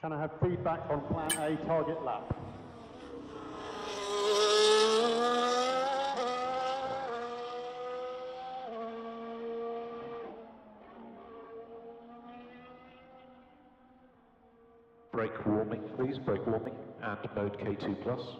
Can I have feedback on Plan A target lap? Brake warming, please, brake warming, and mode K2+.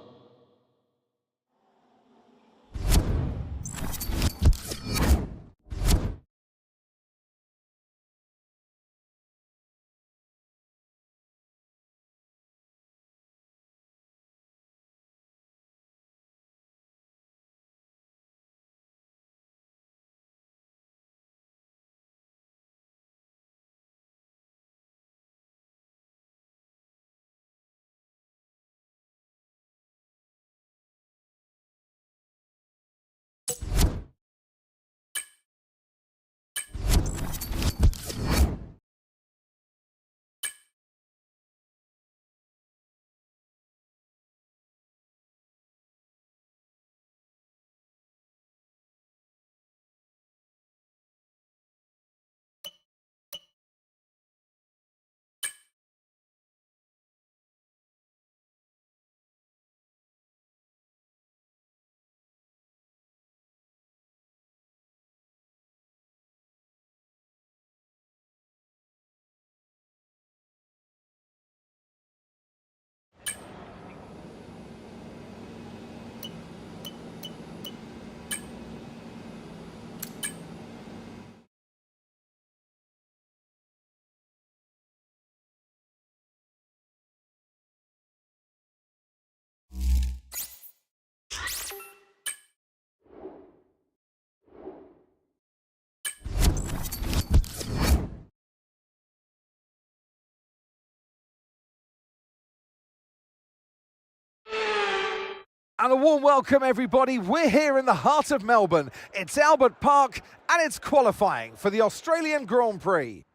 And a warm welcome, everybody. We're here in the heart of Melbourne. It's Albert Park, and it's qualifying for the Australian Grand Prix.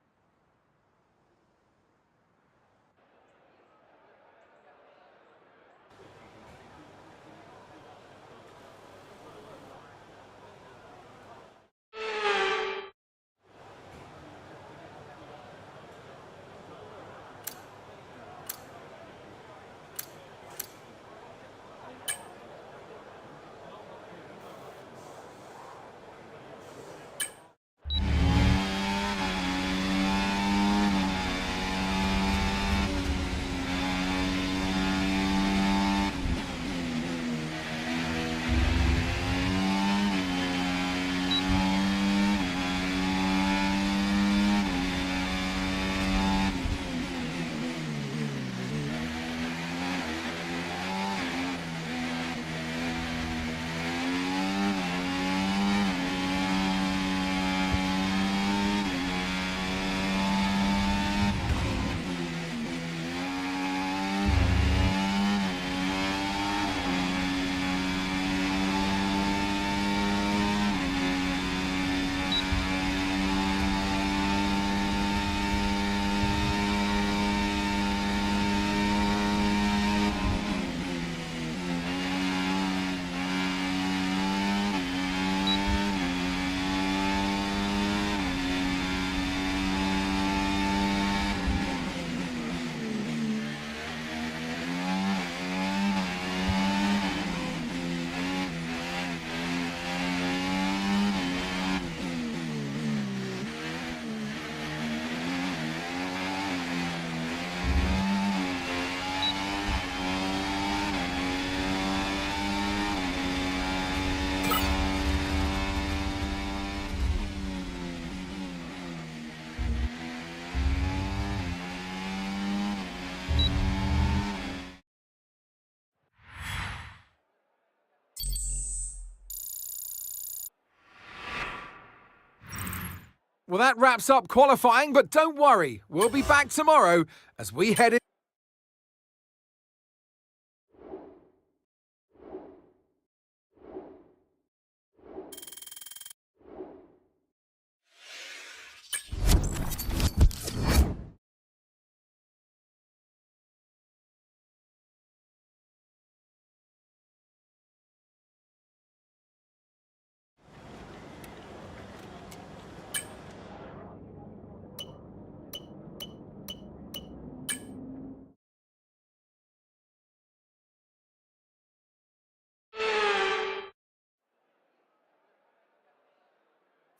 Well, that wraps up qualifying, but don't worry, we'll be back tomorrow as we head in.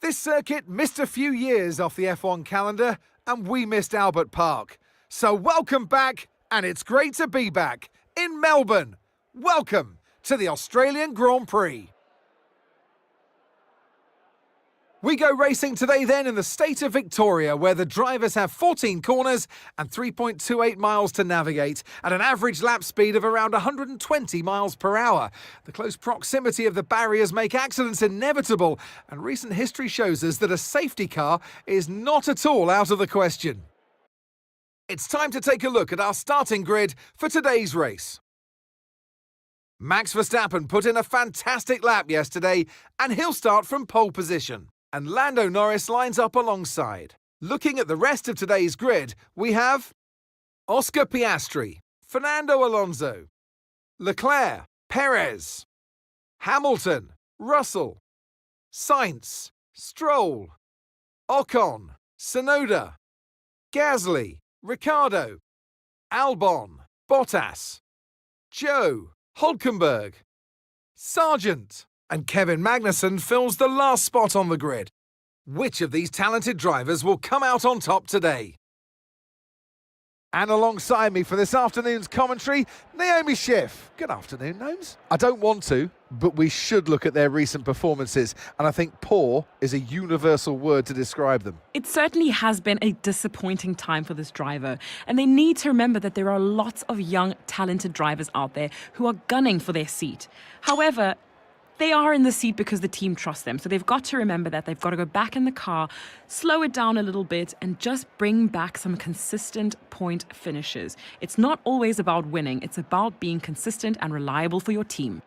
This circuit missed a few years off the F1 calendar, and we missed Albert Park. So welcome back, and it's great to be back in Melbourne. Welcome to the Australian Grand Prix. We go racing today then in the state of Victoria, where the drivers have 14 corners and 3.28 miles to navigate at an average lap speed of around 120 miles per hour. The close proximity of the barriers make accidents inevitable, and recent history shows us that a safety car is not at all out of the question. It's time to take a look at our starting grid for today's race. Max Verstappen put in a fantastic lap yesterday, and he'll start from pole position. And Lando Norris lines up alongside. Looking at the rest of today's grid, we have Oscar Piastri, Fernando Alonso, Leclerc, Perez, Hamilton, Russell, Sainz, Stroll, Ocon, Tsunoda, Gasly, Ricciardo, Albon, Bottas, Joe, Hülkenberg, Sargent, and Kevin Magnussen fills the last spot on the grid. Which of these talented drivers will come out on top today? And alongside me for this afternoon's commentary, Naomi Schiff. Good afternoon, Gnomes. I don't want to, but we should look at their recent performances, and I think poor is a universal word to describe them. It certainly has been a disappointing time for this driver, and they need to remember that there are lots of young, talented drivers out there who are gunning for their seat. However, they are in the seat because the team trusts them. So they've got to remember that they've got to go back in the car, slow it down a little bit, and just bring back some consistent point finishes. It's not always about winning. It's about being consistent and reliable for your team.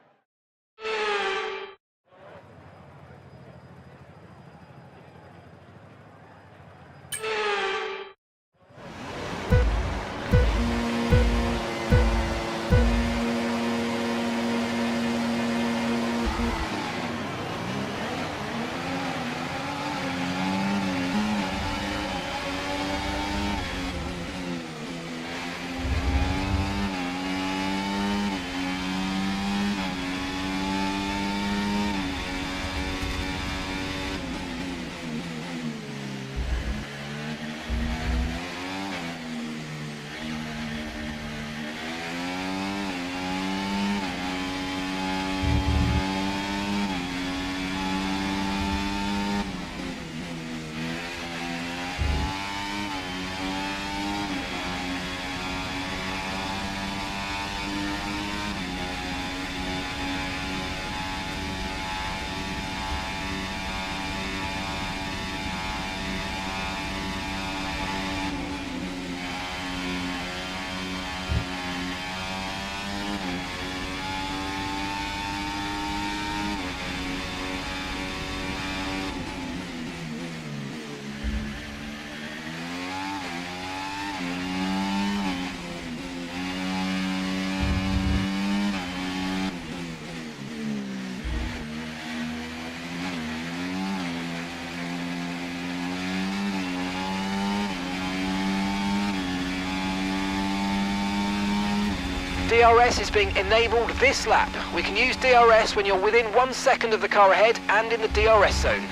DRS is being enabled this lap. We can use DRS when you're within 1 second of the car ahead and in the DRS zone.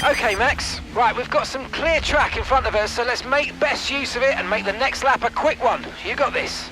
Okay, Max. Right, we've got some clear track in front of us, so let's make best use of it and make the next lap a quick one. You got this.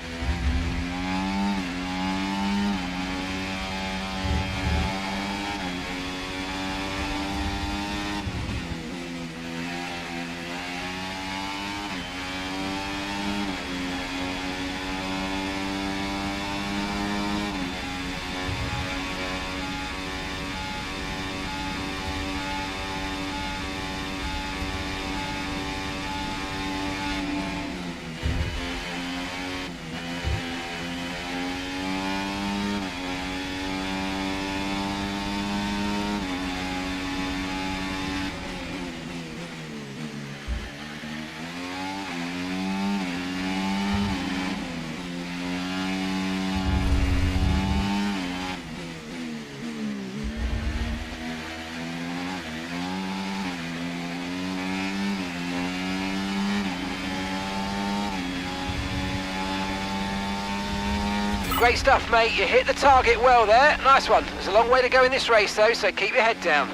Great stuff, mate. You hit the target well there. Nice one. There's a long way to go in this race, though, so keep your head down.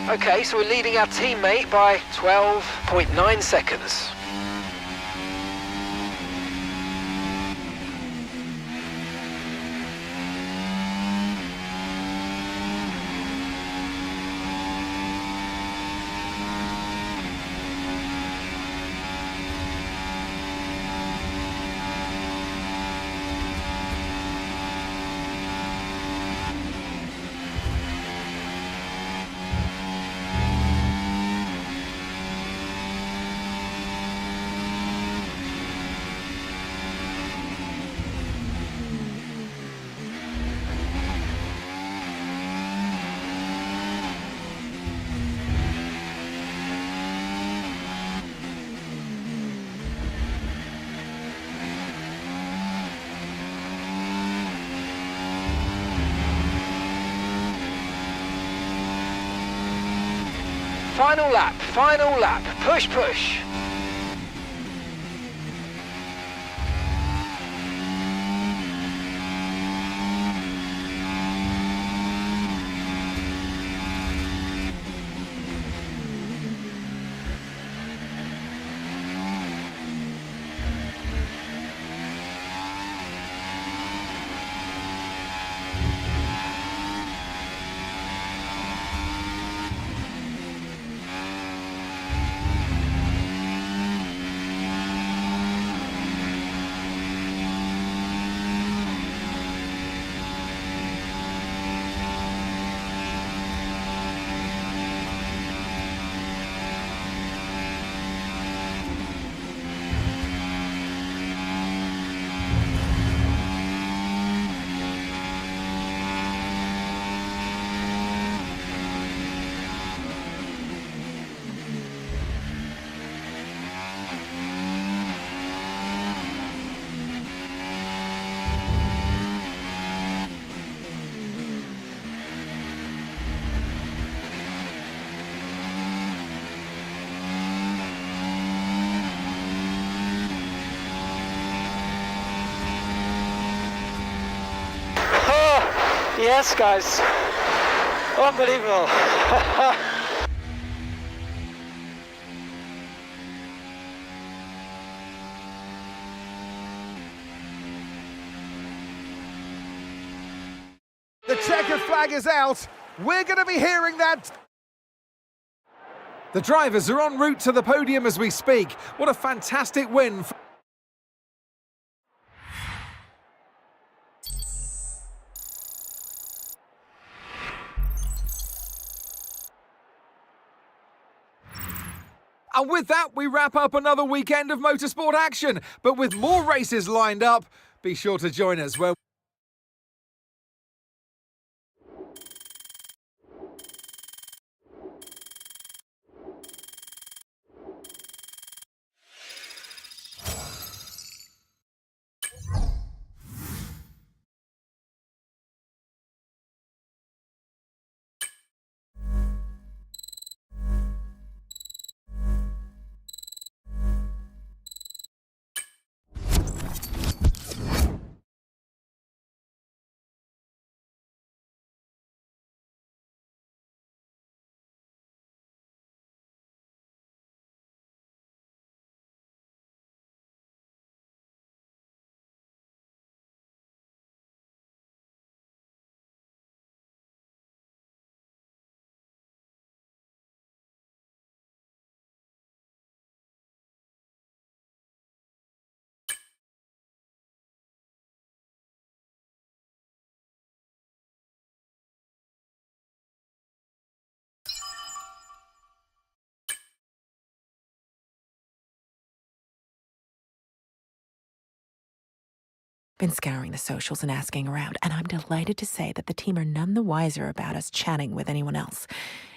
Okay, so we're leading our teammate by 12.9 seconds. Final lap, push, push. Yes, guys. Unbelievable. The checkered flag is out. We're going to be hearing that. The drivers are en route to the podium as we speak. What a fantastic win. And with that, we wrap up another weekend of motorsport action. But with more races lined up, be sure to join us where Been scouring the socials and asking around, and I'm delighted to say that the team are none the wiser about us chatting with anyone else.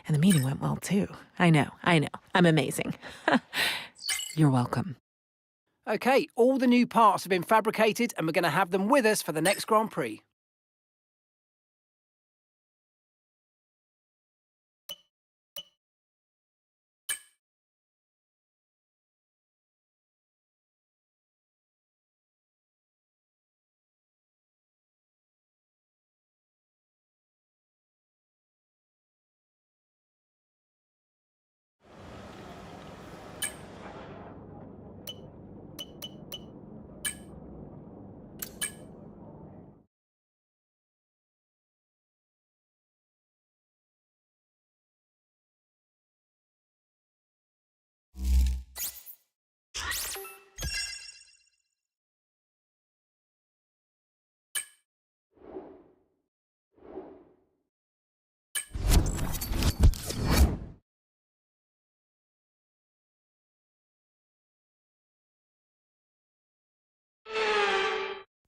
And the meeting went well, too. I know. I'm amazing. You're welcome. Okay, all the new parts have been fabricated and we're going to have them with us for the next Grand Prix.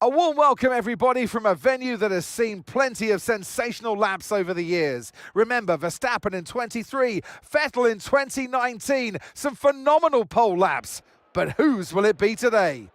A warm welcome, everybody, from a venue that has seen plenty of sensational laps over the years. Remember, Verstappen in 23, Vettel in 2019, some phenomenal pole laps. But whose will it be today?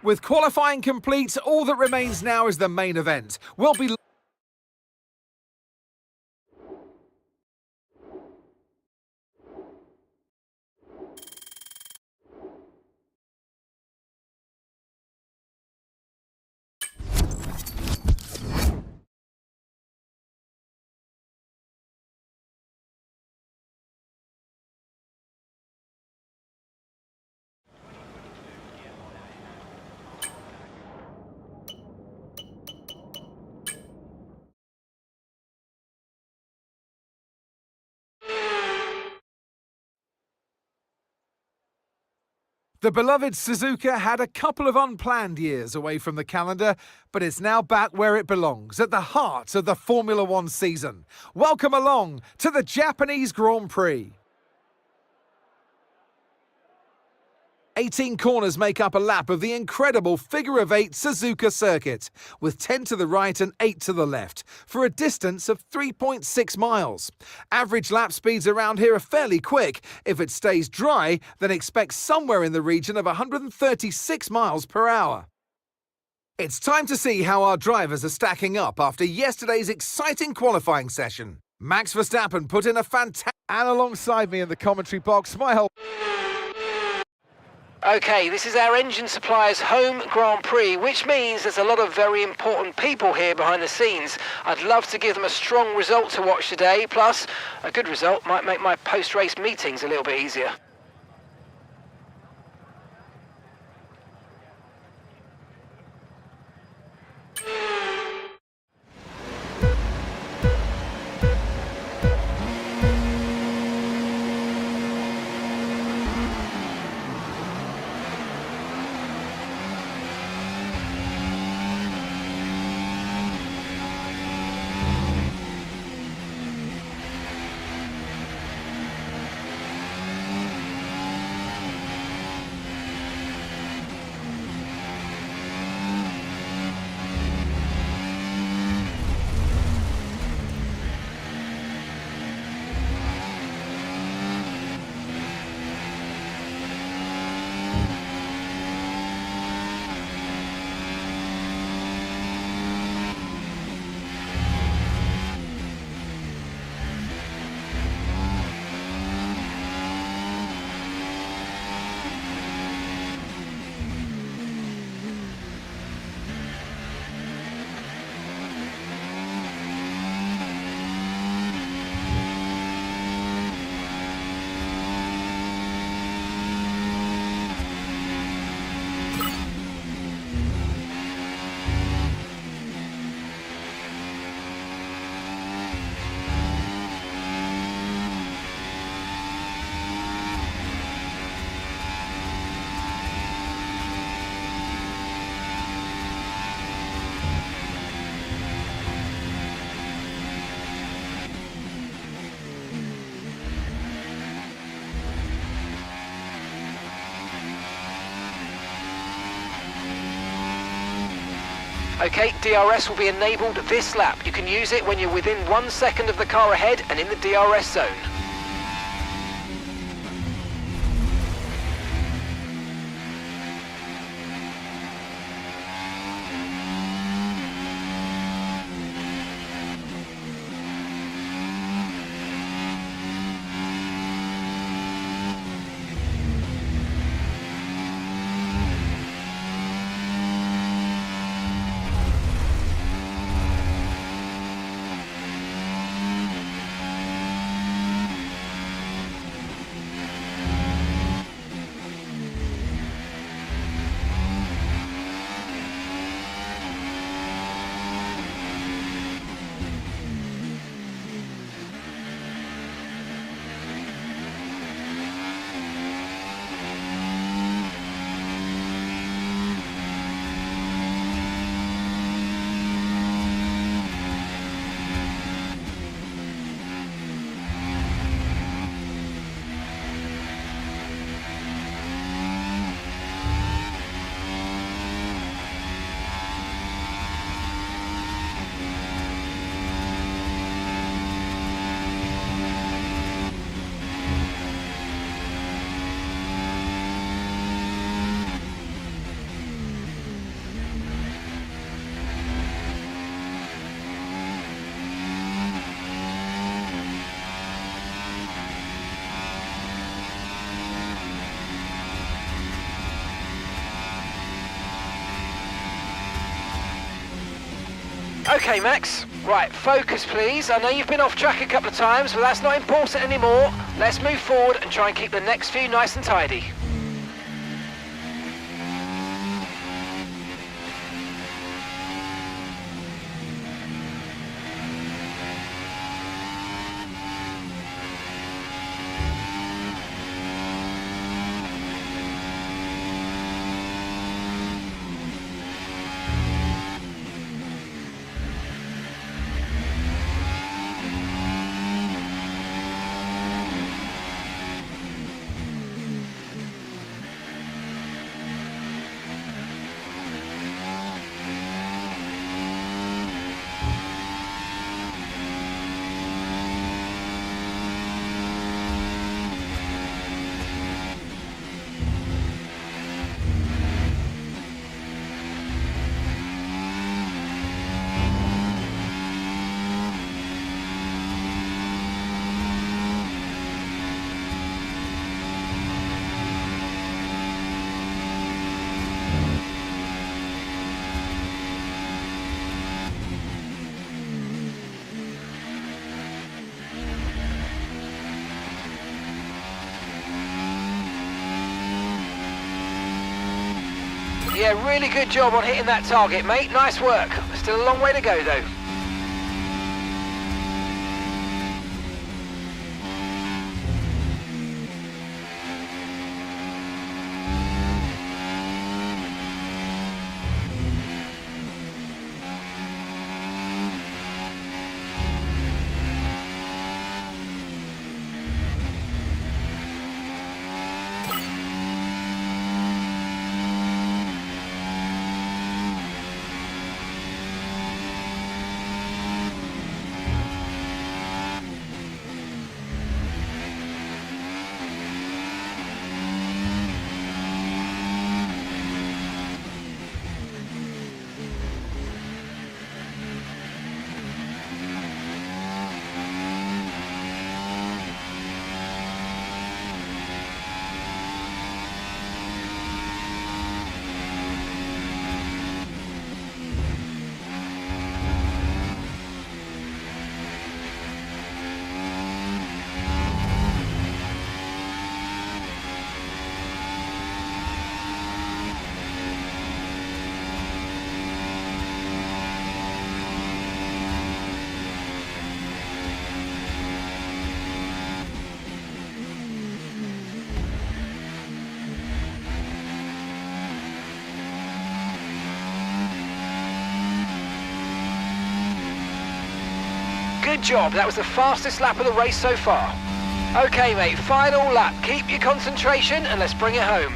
With qualifying complete, all that remains now is the main event. We'll be The beloved Suzuka had a couple of unplanned years away from the calendar, but it's now back where it belongs, at the heart of the Formula One season. Welcome along to the Japanese Grand Prix. 18 corners make up a lap of the incredible figure-of-8 Suzuka circuit, with 10 to the right and 8 to the left, for a distance of 3.6 miles. Average lap speeds around here are fairly quick. If it stays dry, then expect somewhere in the region of 136 miles per hour. It's time to see how our drivers are stacking up after yesterday's exciting qualifying session. Max Verstappen put in a fantastic... And alongside me in the commentary box, my whole... Okay, this is our engine supplier's home Grand Prix, which means there's a lot of very important people here behind the scenes. I'd love to give them a strong result to watch today, plus a good result might make my post-race meetings a little bit easier. Okay, DRS will be enabled this lap. You can use it when you're within 1 second of the car ahead and in the DRS zone. Okay, Max. Right, focus please. I know you've been off track a couple of times, but that's not important anymore. Let's move forward and try and keep the next few nice and tidy. Yeah, really good job on hitting that target, mate. Nice work. Still a long way to go, though. Good job, that was the fastest lap of the race so far. Okay mate, final lap. Keep your concentration and let's bring it home.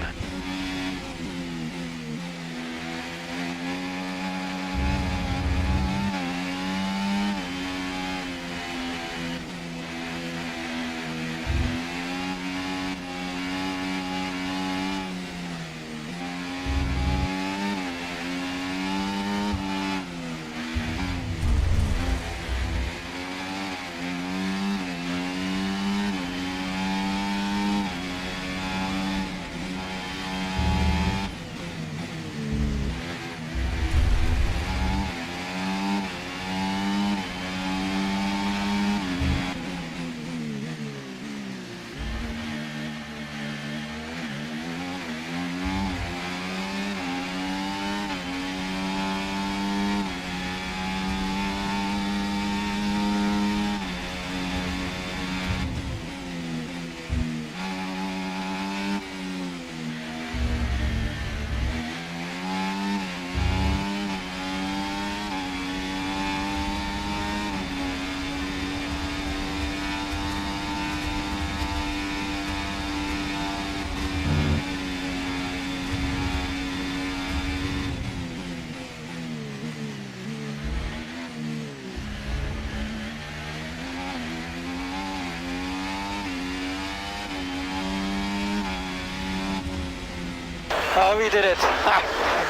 Oh, we did it.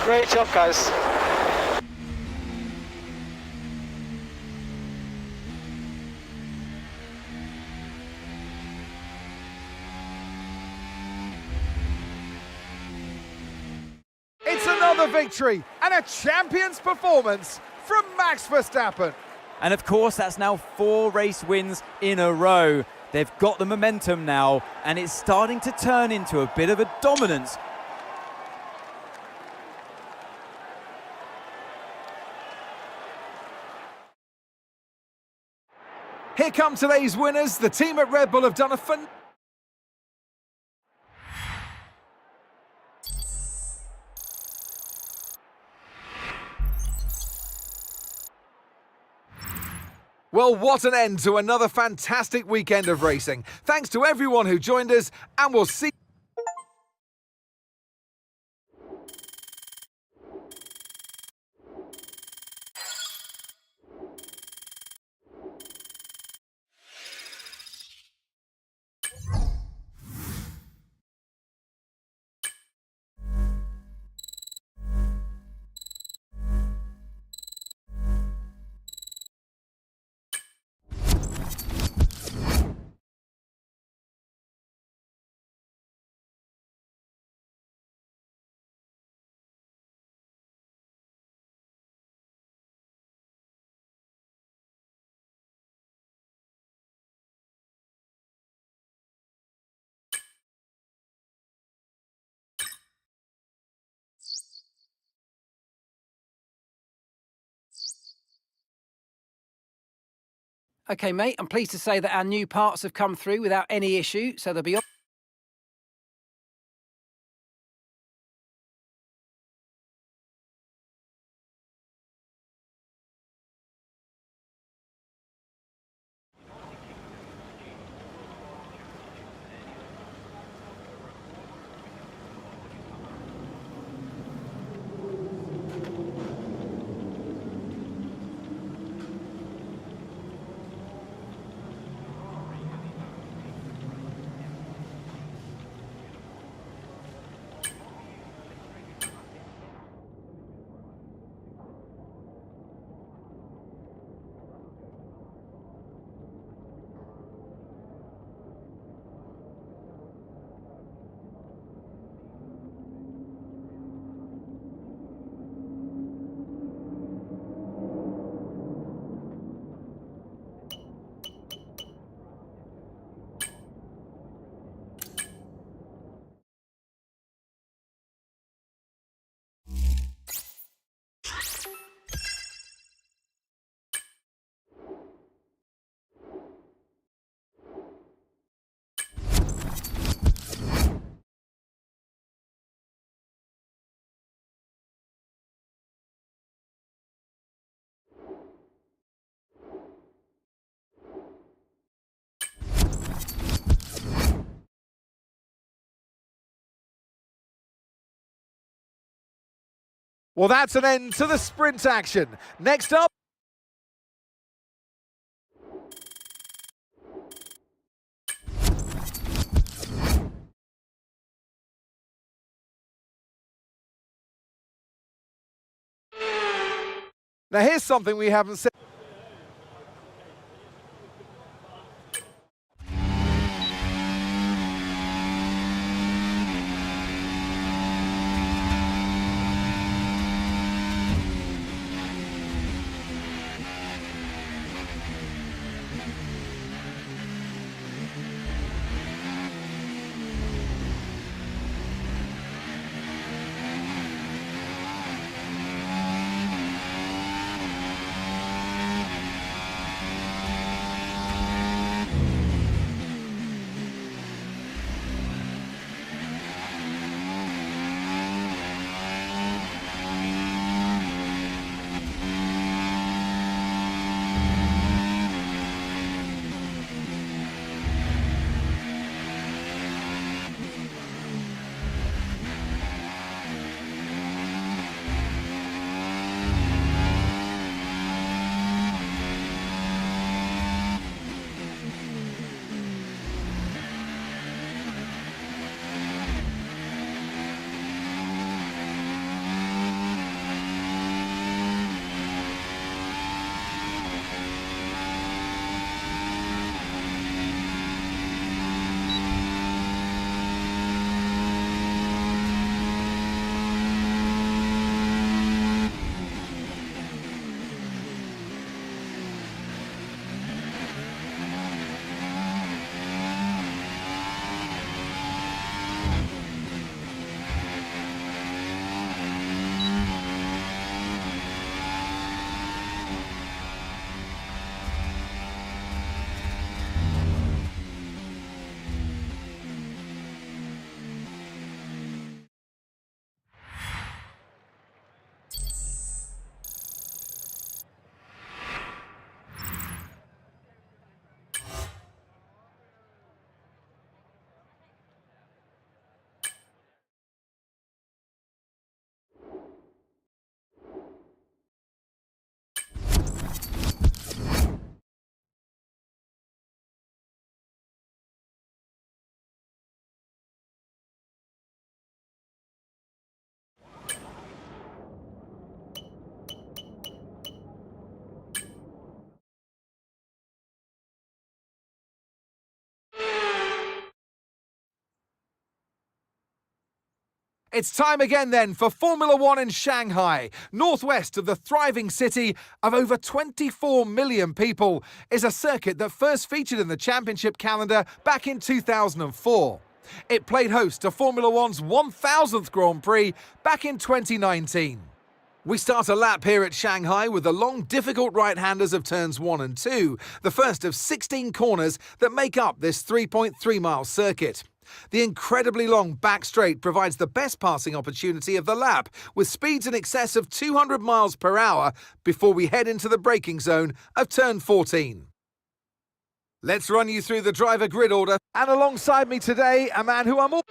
Great job, guys. It's another victory and a champion's performance from Max Verstappen. And of course, that's now 4 race wins in a row. They've got the momentum now, and it's starting to turn into a bit of a dominance. Here come today's winners. The team at Red Bull have done a Well, what an end to another fantastic weekend of racing. Thanks to everyone who joined us, and we'll see OK, mate, I'm pleased to say that our new parts have come through without any issue, so they'll be... Well, that's an end to the sprint action. Next up. Now here's something we haven't said. It's time again then for Formula One in Shanghai. Northwest of the thriving city of over 24 million people is a circuit that first featured in the championship calendar back in 2004. It played host to Formula One's 1000th Grand Prix back in 2019. We start a lap here at Shanghai with the long, difficult right-handers of turns 1 and 2, the first of 16 corners that make up this 3.3-mile circuit. The incredibly long back straight provides the best passing opportunity of the lap, with speeds in excess of 200 miles per hour before we head into the braking zone of turn 14. Let's run you through the driver grid order, and alongside me today, a man who I'm all...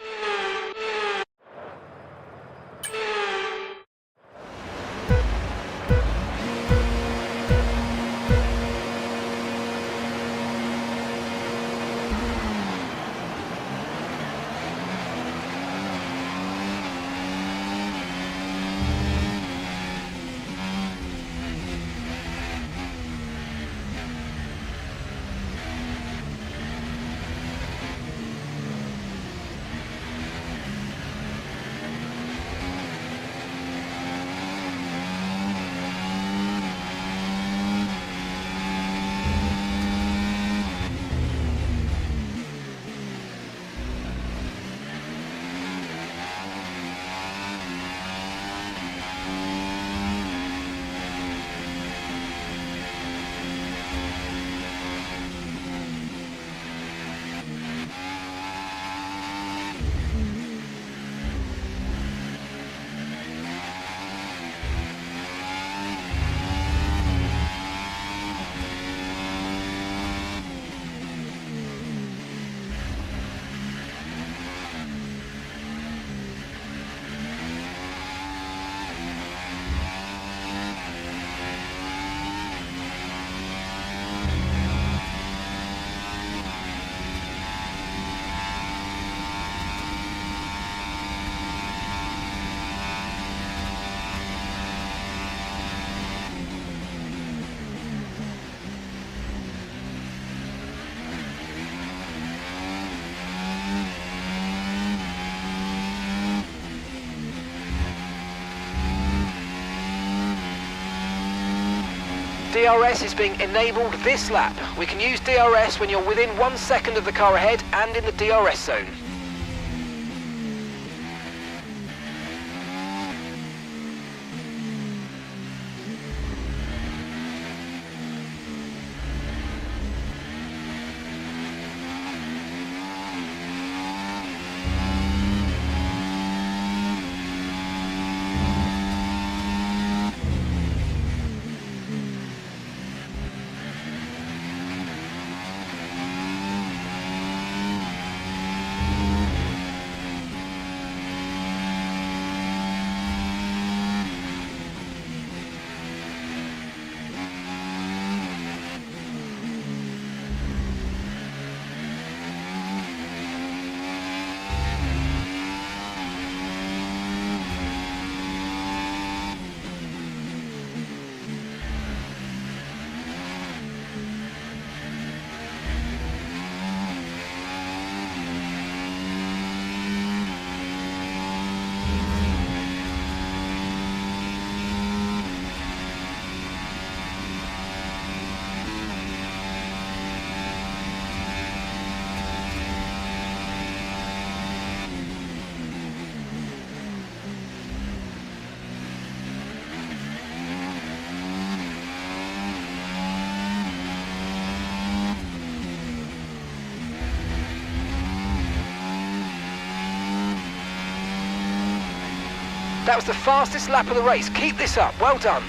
DRS is being enabled this lap. We can use DRS when you're within 1 second of the car ahead and in the DRS zone. That was the fastest lap of the race. Keep this up. Well done.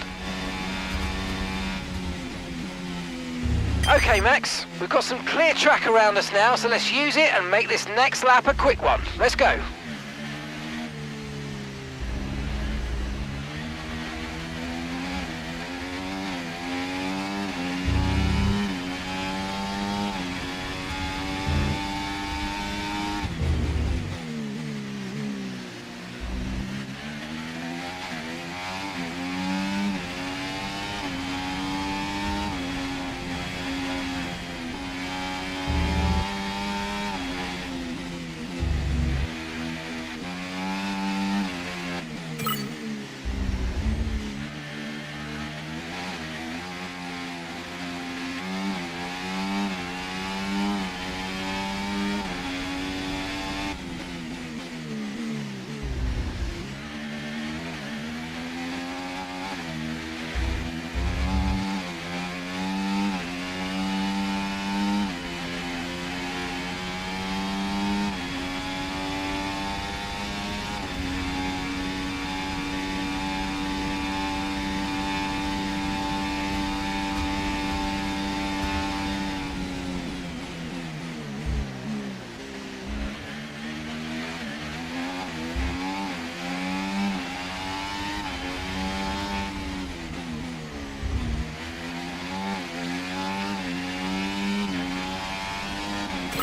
Okay, Max, we've got some clear track around us now, so let's use it and make this next lap a quick one. Let's go.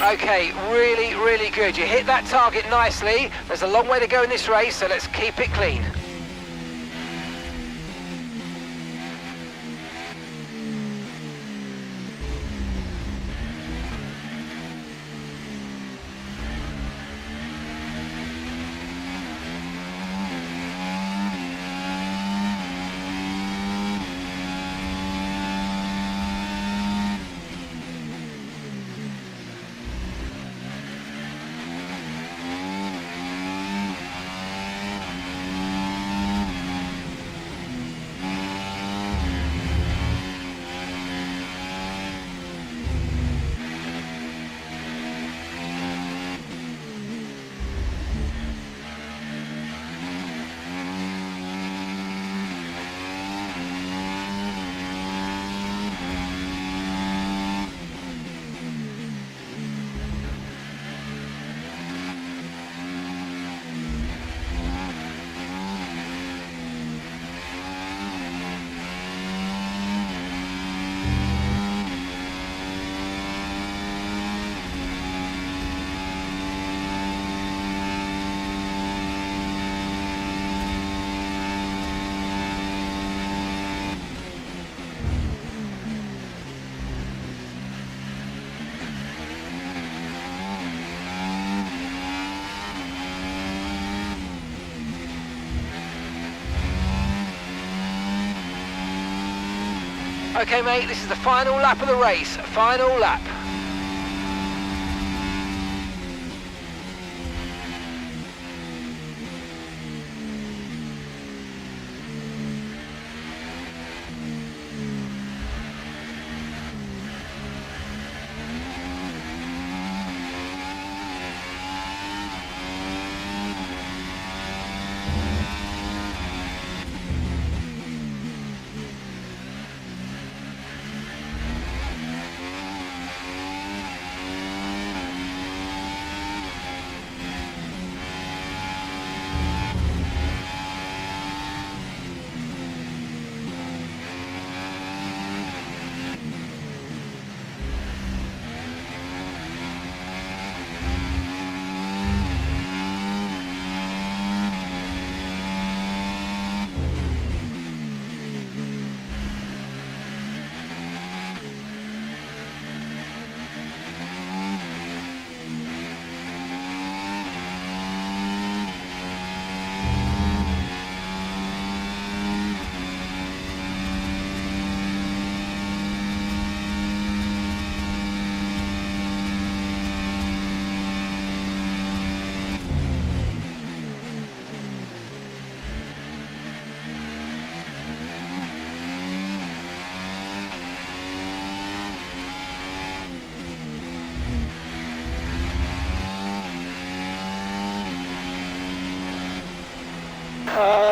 Okay, really, really good. You hit that target nicely. There's a long way to go in this race, so let's keep it clean. Okay, mate, this is the final lap of the race. Final lap.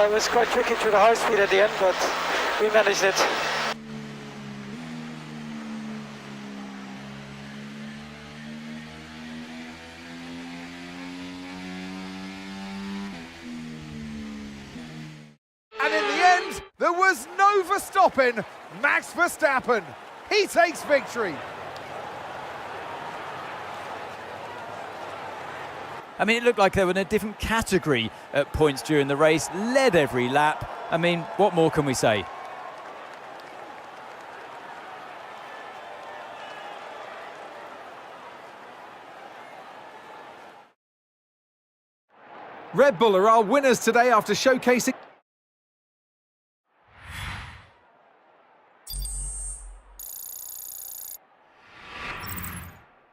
It was quite tricky to the high speed at the end, but we managed it. And in the end, there was no Verstappen. Max Verstappen, he takes victory. I mean, it looked like they were in a different category at points during the race, led every lap. I mean, what more can we say? Red Bull are our winners today after showcasing.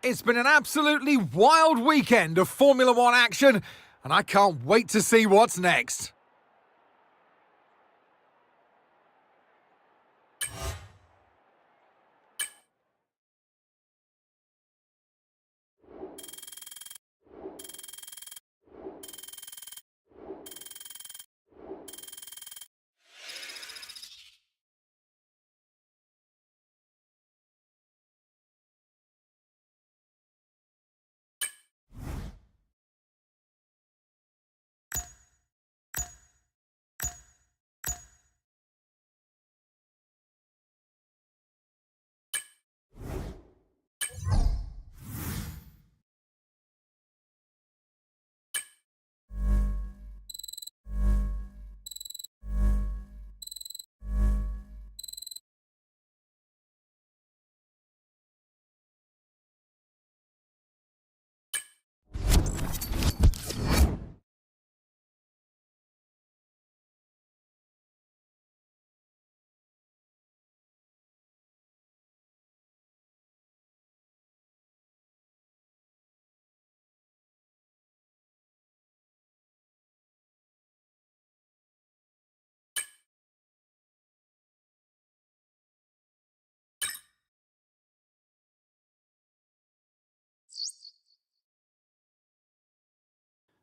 It's been an absolutely wild weekend of Formula One action, and I can't wait to see what's next.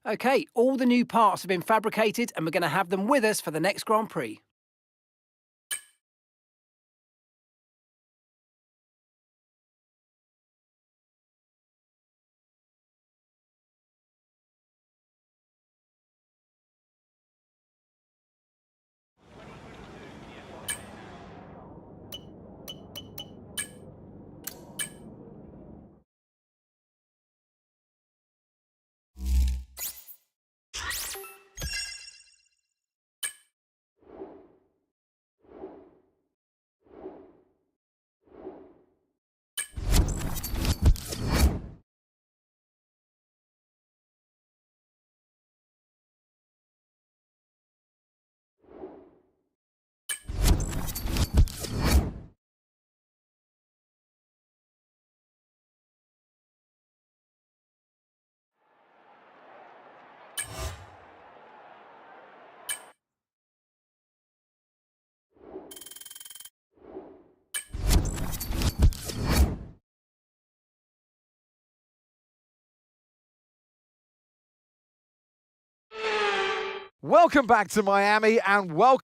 OK, all the new parts have been fabricated and we're going to have them with us for the next Grand Prix. Welcome back to Miami and welcome.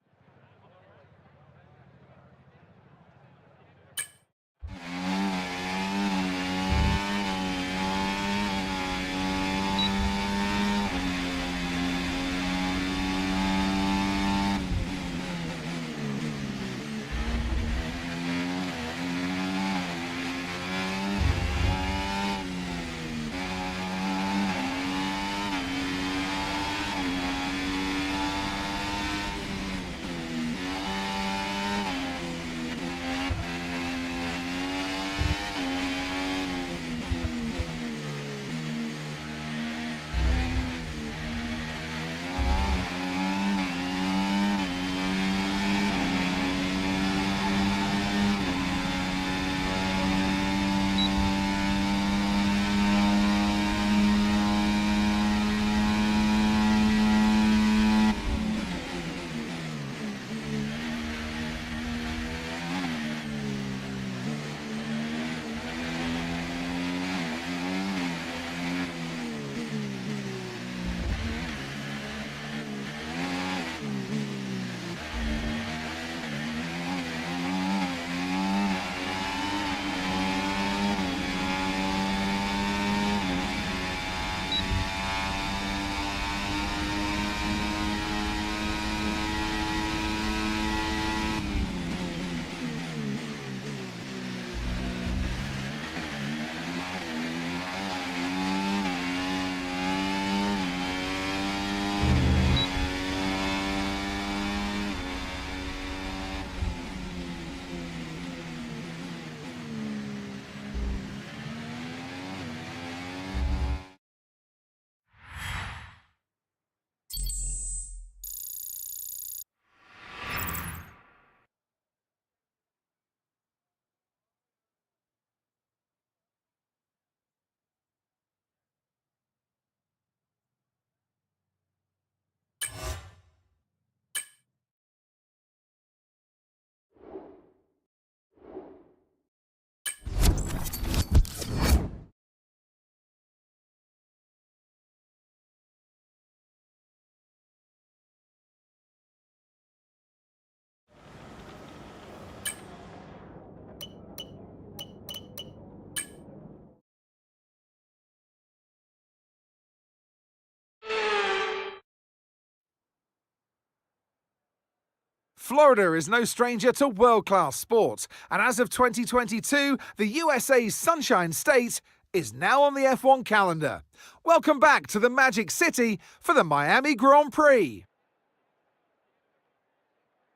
Florida is no stranger to world-class sport, and as of 2022, the USA's Sunshine State is now on the F1 calendar. Welcome back to the Magic City for the Miami Grand Prix.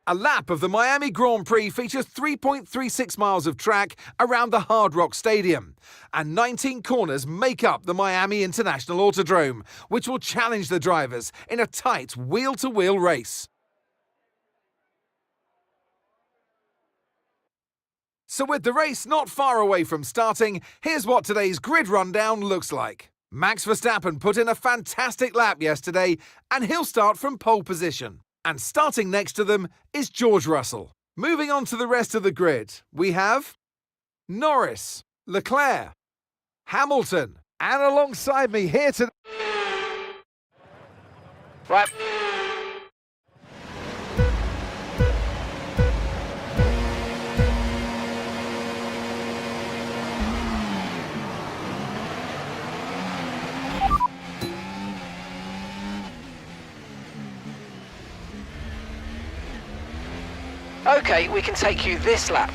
A lap of the Miami Grand Prix features 3.36 miles of track around the Hard Rock Stadium, and 19 corners make up the Miami International Autodrome, which will challenge the drivers in a tight wheel-to-wheel race. So with the race not far away from starting, here's what today's grid rundown looks like. Max Verstappen put in a fantastic lap yesterday, and he'll start from pole position. And starting next to them is George Russell. Moving on to the rest of the grid, we have Norris, Leclerc, Hamilton, and alongside me here to... Right. Okay, we can take you this lap.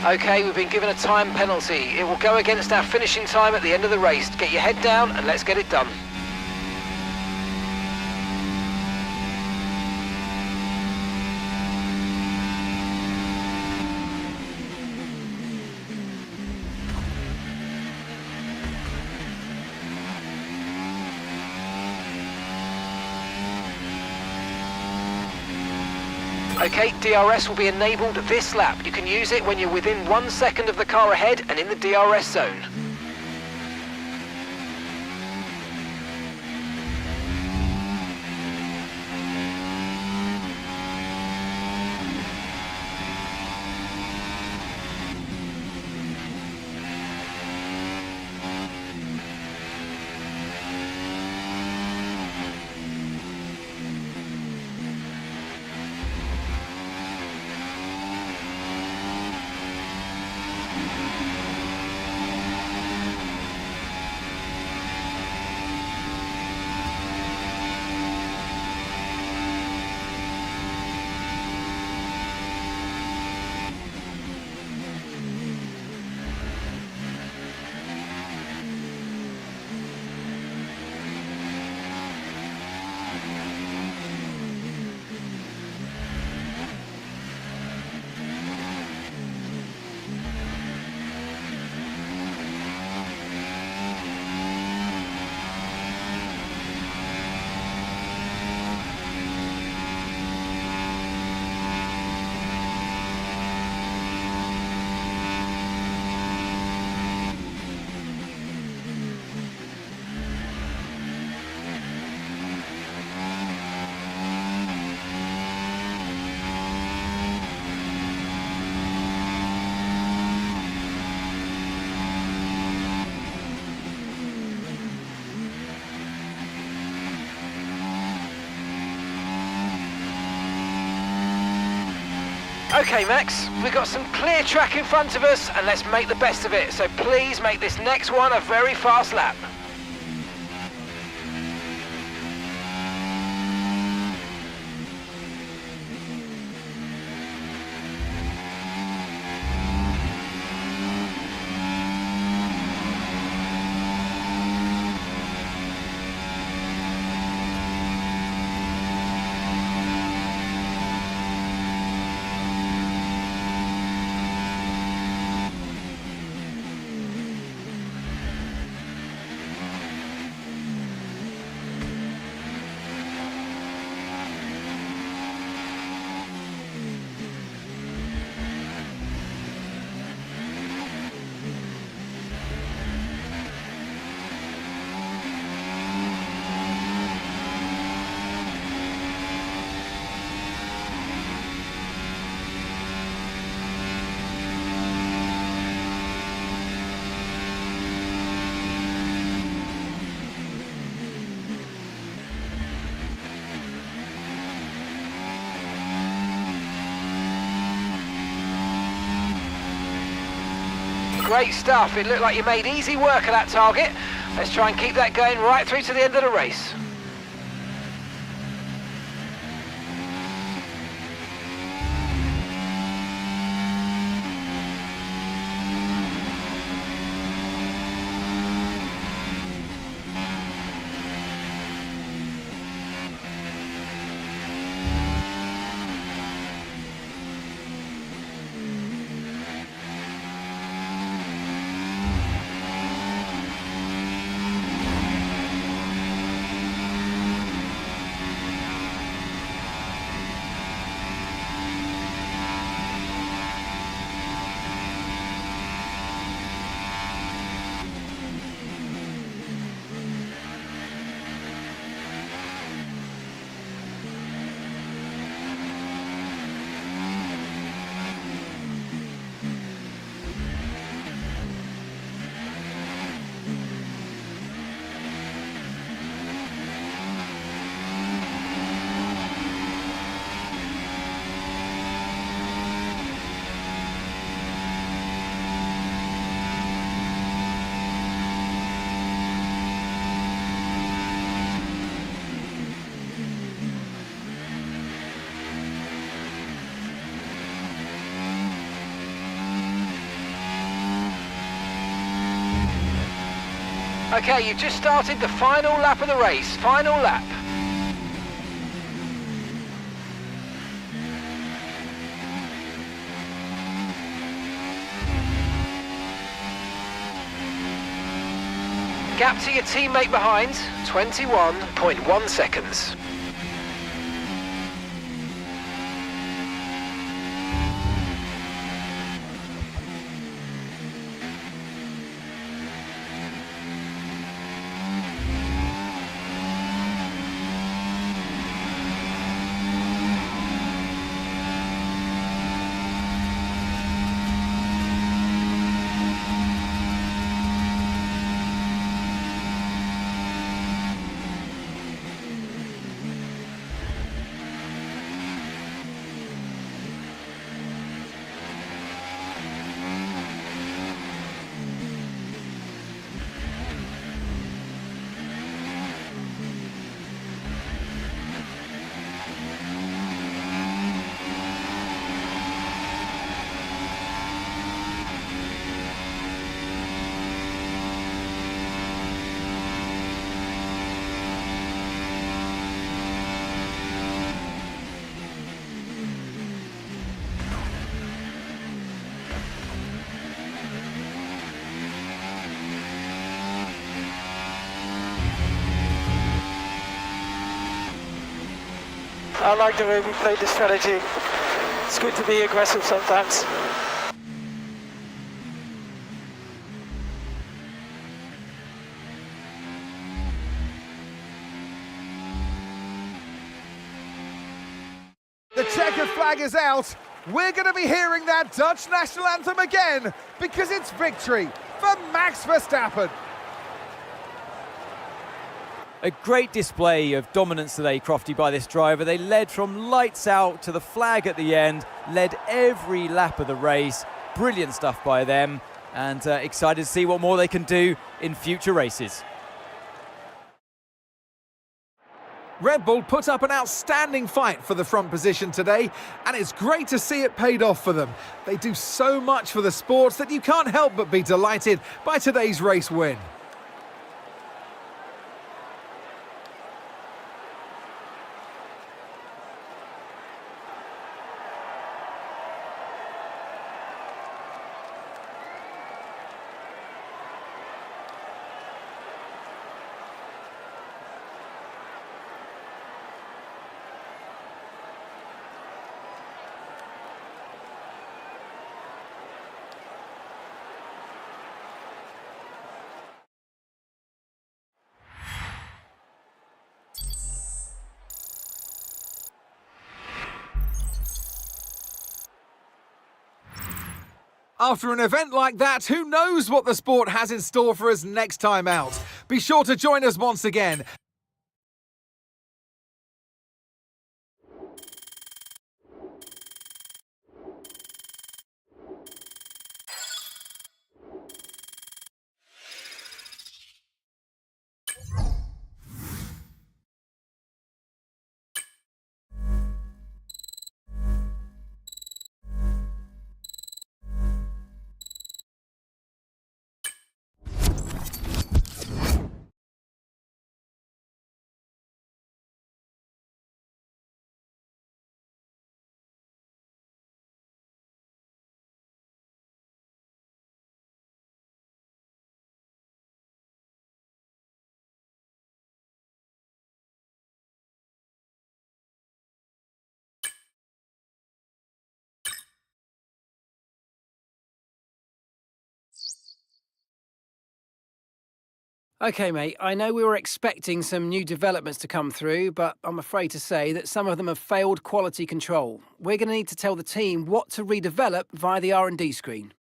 Okay, we've been given a time penalty. It will go against our finishing time at the end of the race. Get your head down and let's get it done. Okay, DRS will be enabled this lap. You can use it when you're within 1 second of the car ahead and in the DRS zone. Okay, Max, we've got some clear track in front of us and let's make the best of it. So please make this next one a very fast lap. Great stuff. It looked like you made easy work of that target. Let's try and keep that going right through to the end of the race. Okay, you've just started the final lap of the race. Final lap. Gap to your teammate behind, 21.1 seconds. I like the way we played the strategy. It's good to be aggressive sometimes. The checkered flag is out. We're going to be hearing that Dutch national anthem again because it's victory for Max Verstappen. A great display of dominance today, Crofty, by this driver. They led from lights out to the flag at the end, led every lap of the race. Brilliant stuff by them, and excited to see what more they can do in future races. Red Bull put up an outstanding fight for the front position today, and it's great to see it paid off for them. They do so much for the sport that you can't help but be delighted by today's race win. After an event like that, who knows what the sport has in store for us next time out? Be sure to join us once again. OK, mate, I know we were expecting some new developments to come through, but I'm afraid to say that some of them have failed quality control. We're going to need to tell the team what to redevelop via the R&D screen.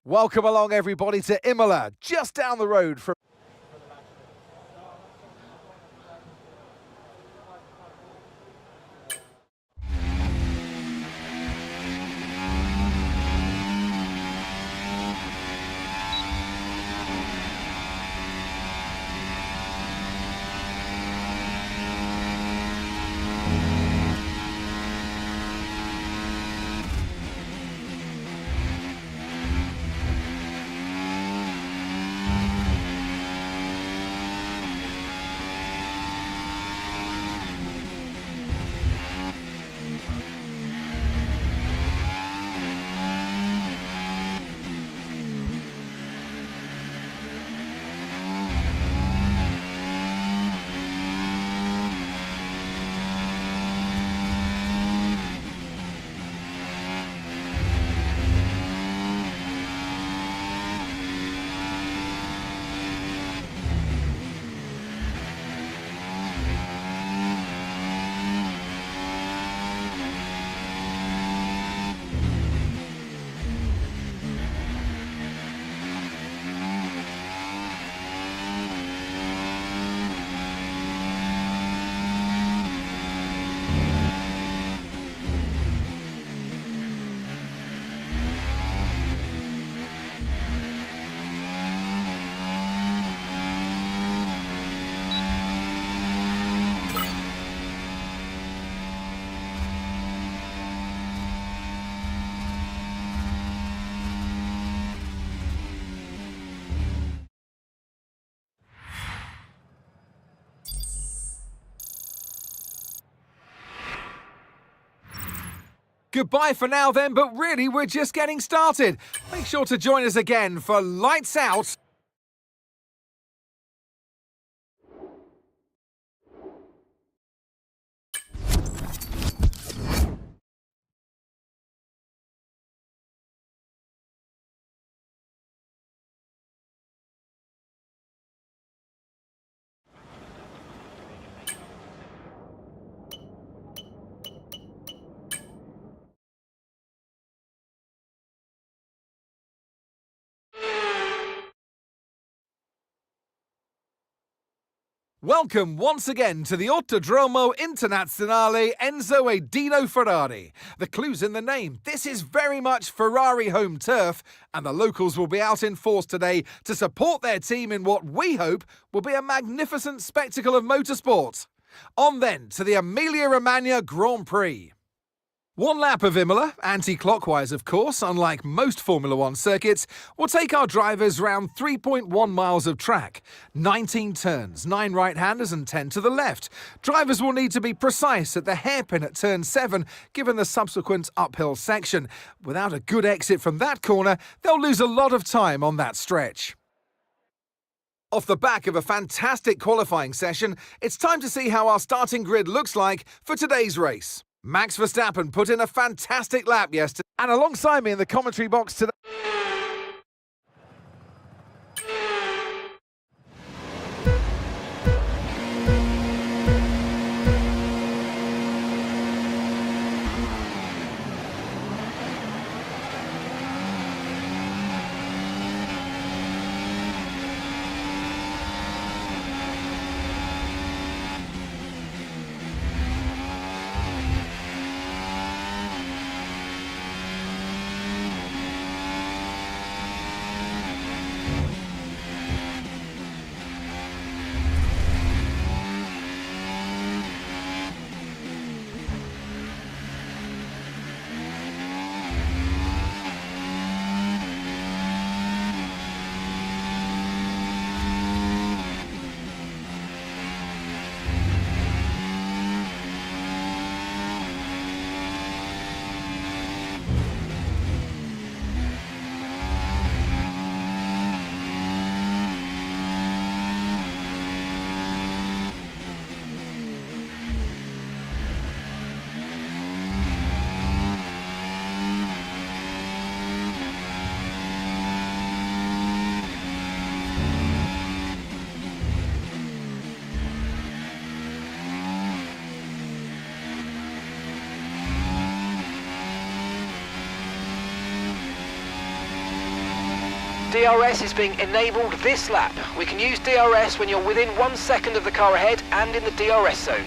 Welcome along, everybody, to Imola, just down the road from... Goodbye for now then, but really we're just getting started. Make sure to join us again for Lights Out. Welcome once again to the Autodromo Internazionale Enzo e Dino Ferrari. The clue's in the name. This is very much Ferrari home turf, and the locals will be out in force today to support their team in what we hope will be a magnificent spectacle of motorsport. On then to the Emilia-Romagna Grand Prix. One lap of Imola, anti-clockwise of course, unlike most Formula One circuits, will take our drivers round 3.1 miles of track, 19 turns, 9 right-handers and 10 to the left. Drivers will need to be precise at the hairpin at turn 7, given the subsequent uphill section. Without a good exit from that corner, they'll lose a lot of time on that stretch. Off the back of a fantastic qualifying session, it's time to see how our starting grid looks like for today's race. Max Verstappen put in a fantastic lap yesterday, and alongside me in the commentary box today... DRS is being enabled this lap. We can use DRS when you're within 1 second of the car ahead and in the DRS zone.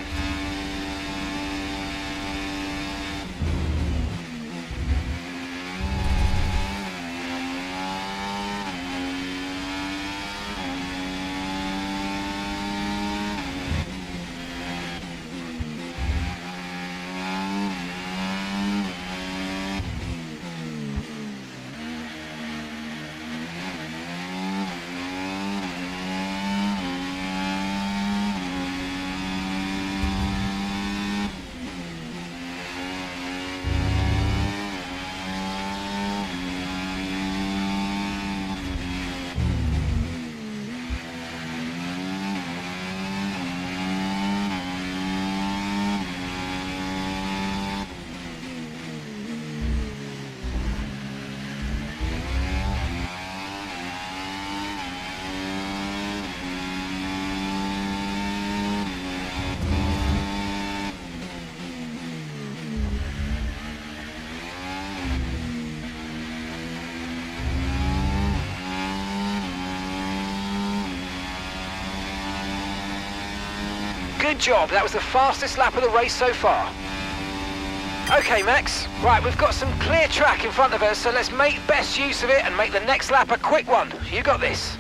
Good job, that was the fastest lap of the race so far. Okay, Max. Right, we've got some clear track in front of us, so let's make best use of it and make the next lap a quick one. You got this.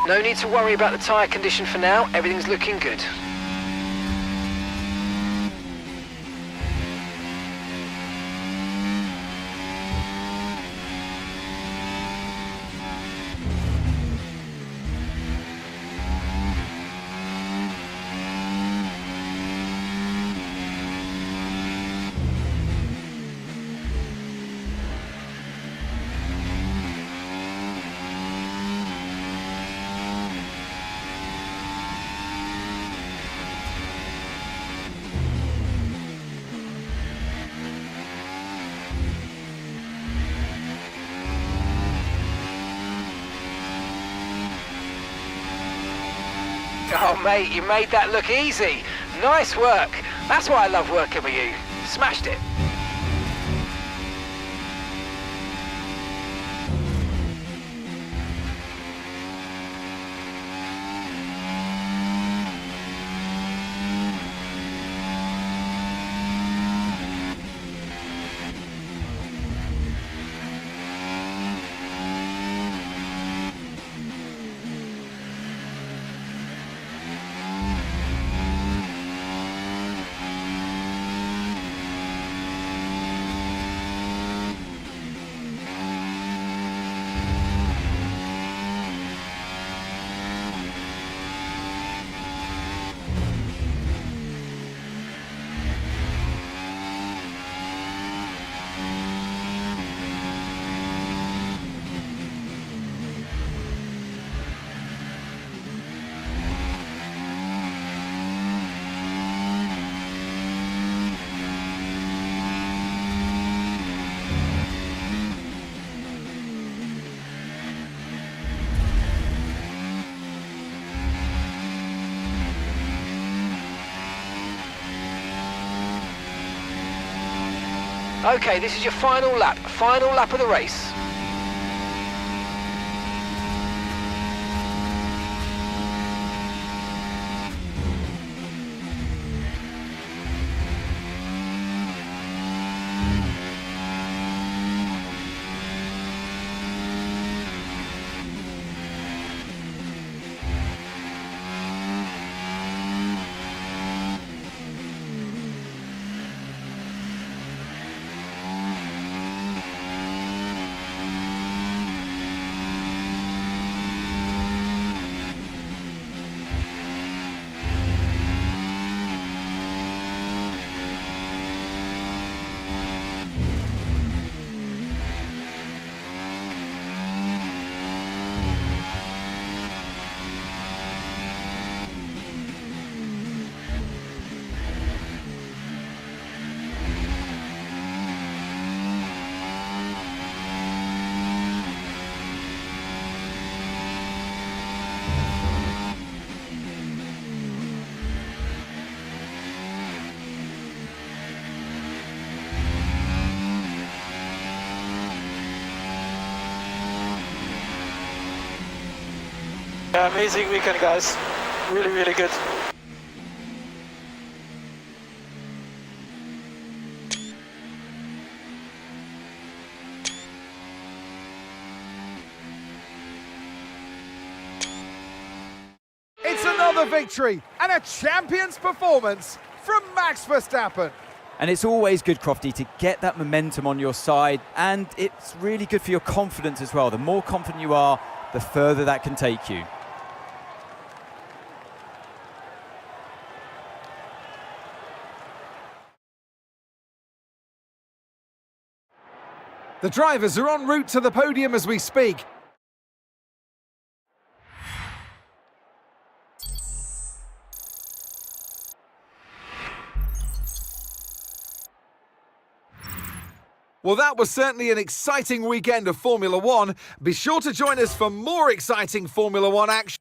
No need to worry about the tyre condition for now, everything's looking good. Oh mate, you made that look easy. Nice work. That's why I love working with you. Smashed it. Okay, this is your final lap of the race. Yeah, amazing weekend, guys. Really, really good. It's another victory and a champion's performance from Max Verstappen. And it's always good, Crofty, to get that momentum on your side, and it's really good for your confidence as well. The more confident you are, the further that can take you. The drivers are en route to the podium as we speak. Well, that was certainly an exciting weekend of Formula One. Be sure to join us for more exciting Formula One action.